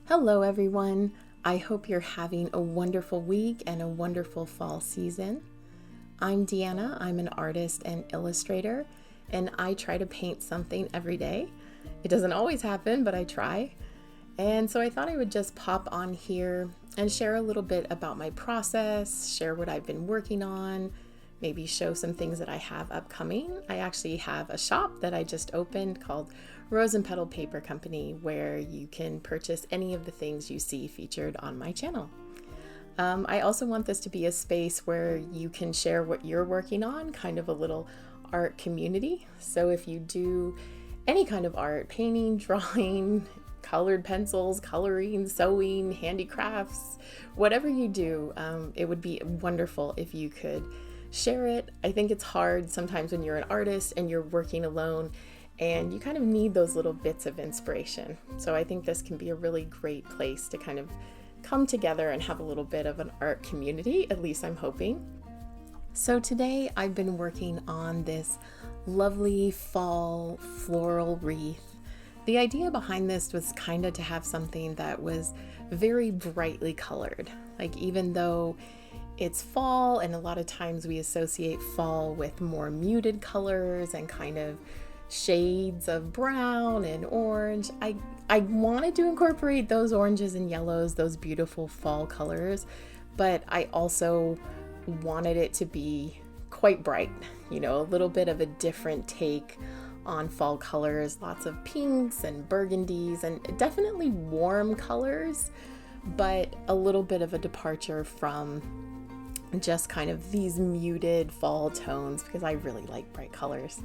Hello everyone! I hope you're having a wonderful week and a wonderful fall season. I'm Deanna, I'm an artist and illustrator, and I try to paint something every day. It doesn't always happen, but I try. And so I thought I would just pop on here and share a little bit about my process, share what I've been working on, maybe show some things that I have upcoming. I actually have a shop that I just opened called Rose and Petal Paper Company, where you can purchase any of the things you see featured on my channel. I also want this to be a space where you can share what you're working on, kind of a little art community. So if you do any kind of art, painting, drawing, colored pencils, coloring, sewing, handicrafts, whatever you do, it would be wonderful if you could share it. I think it's hard sometimes when you're an artist and you're working alone and you kind of need those little bits of inspiration. So I think this can be a really great place to kind of come together and have a little bit of an art community, at least I'm hoping. So today I've been working on this lovely fall floral wreath. The idea behind this was kind of to have something that was very brightly colored. Like, even though it's fall and a lot of times we associate fall with more muted colors and kind of shades of brown and orange, I wanted to incorporate those oranges and yellows, those beautiful fall colors, but I also wanted it to be quite bright, you know, a little bit of a different take on fall colors, lots of pinks and burgundies and definitely warm colors, but a little bit of a departure from just kind of these muted fall tones because I really like bright colors.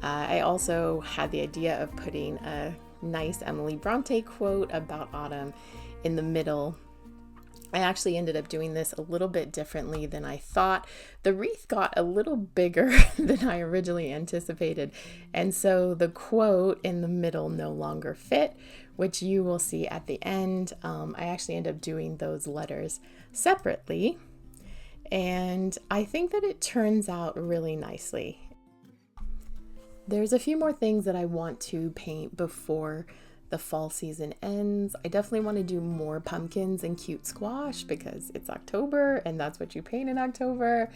I also had the idea of putting a nice Emily Bronte quote about autumn in the middle. I actually ended up doing this a little bit differently than I thought. The wreath got a little bigger than I originally anticipated, and so the quote in the middle no longer fit, which you will see at the end. I actually ended up doing those letters separately, and I think that it turns out really nicely. There's a few more things that I want to paint before the fall season ends. I definitely want to do more pumpkins and cute squash because it's October and that's what you paint in October.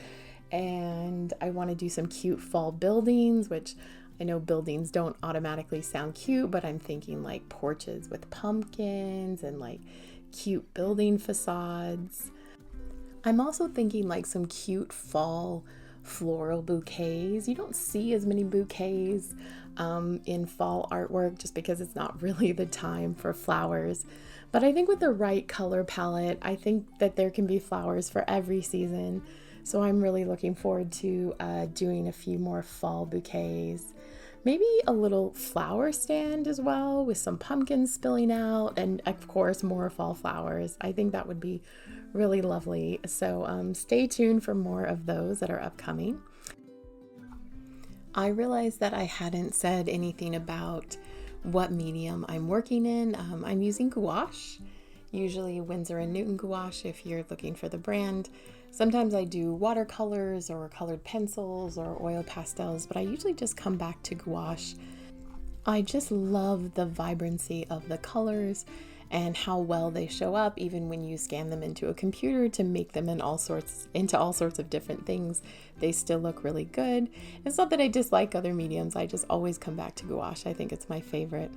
And I want to do some cute fall buildings, which I know buildings don't automatically sound cute, but I'm thinking like porches with pumpkins and like cute building facades. I'm also thinking like some cute fall floral bouquets. You don't see as many bouquets in fall artwork just because it's not really the time for flowers. But I think with the right color palette, I think that there can be flowers for every season. So I'm really looking forward to doing a few more fall bouquets. Maybe a little flower stand as well with some pumpkins spilling out and of course more fall flowers. I think that would be really lovely. So stay tuned for more of those that are upcoming. I realized that I hadn't said anything about what medium I'm working in. I'm using gouache, usually Winsor and Newton gouache if you're looking for the brand. Sometimes I do watercolors or colored pencils or oil pastels, but I usually just come back to gouache. I just love the vibrancy of the colors and how well they show up even when you scan them into a computer to make them into all sorts of different things. They still look really good. It's not that I dislike other mediums, I just always come back to gouache. I think it's my favorite.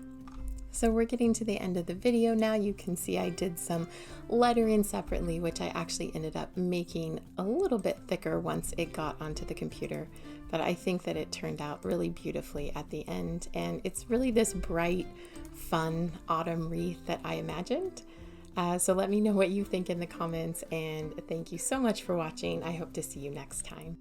So we're getting to the end of the video now. You can see I did some lettering separately, which I actually ended up making a little bit thicker once it got onto the computer. But I think that it turned out really beautifully at the end. And it's really this bright, fun autumn wreath that I imagined. So let me know what you think in the comments. And thank you so much for watching. I hope to see you next time.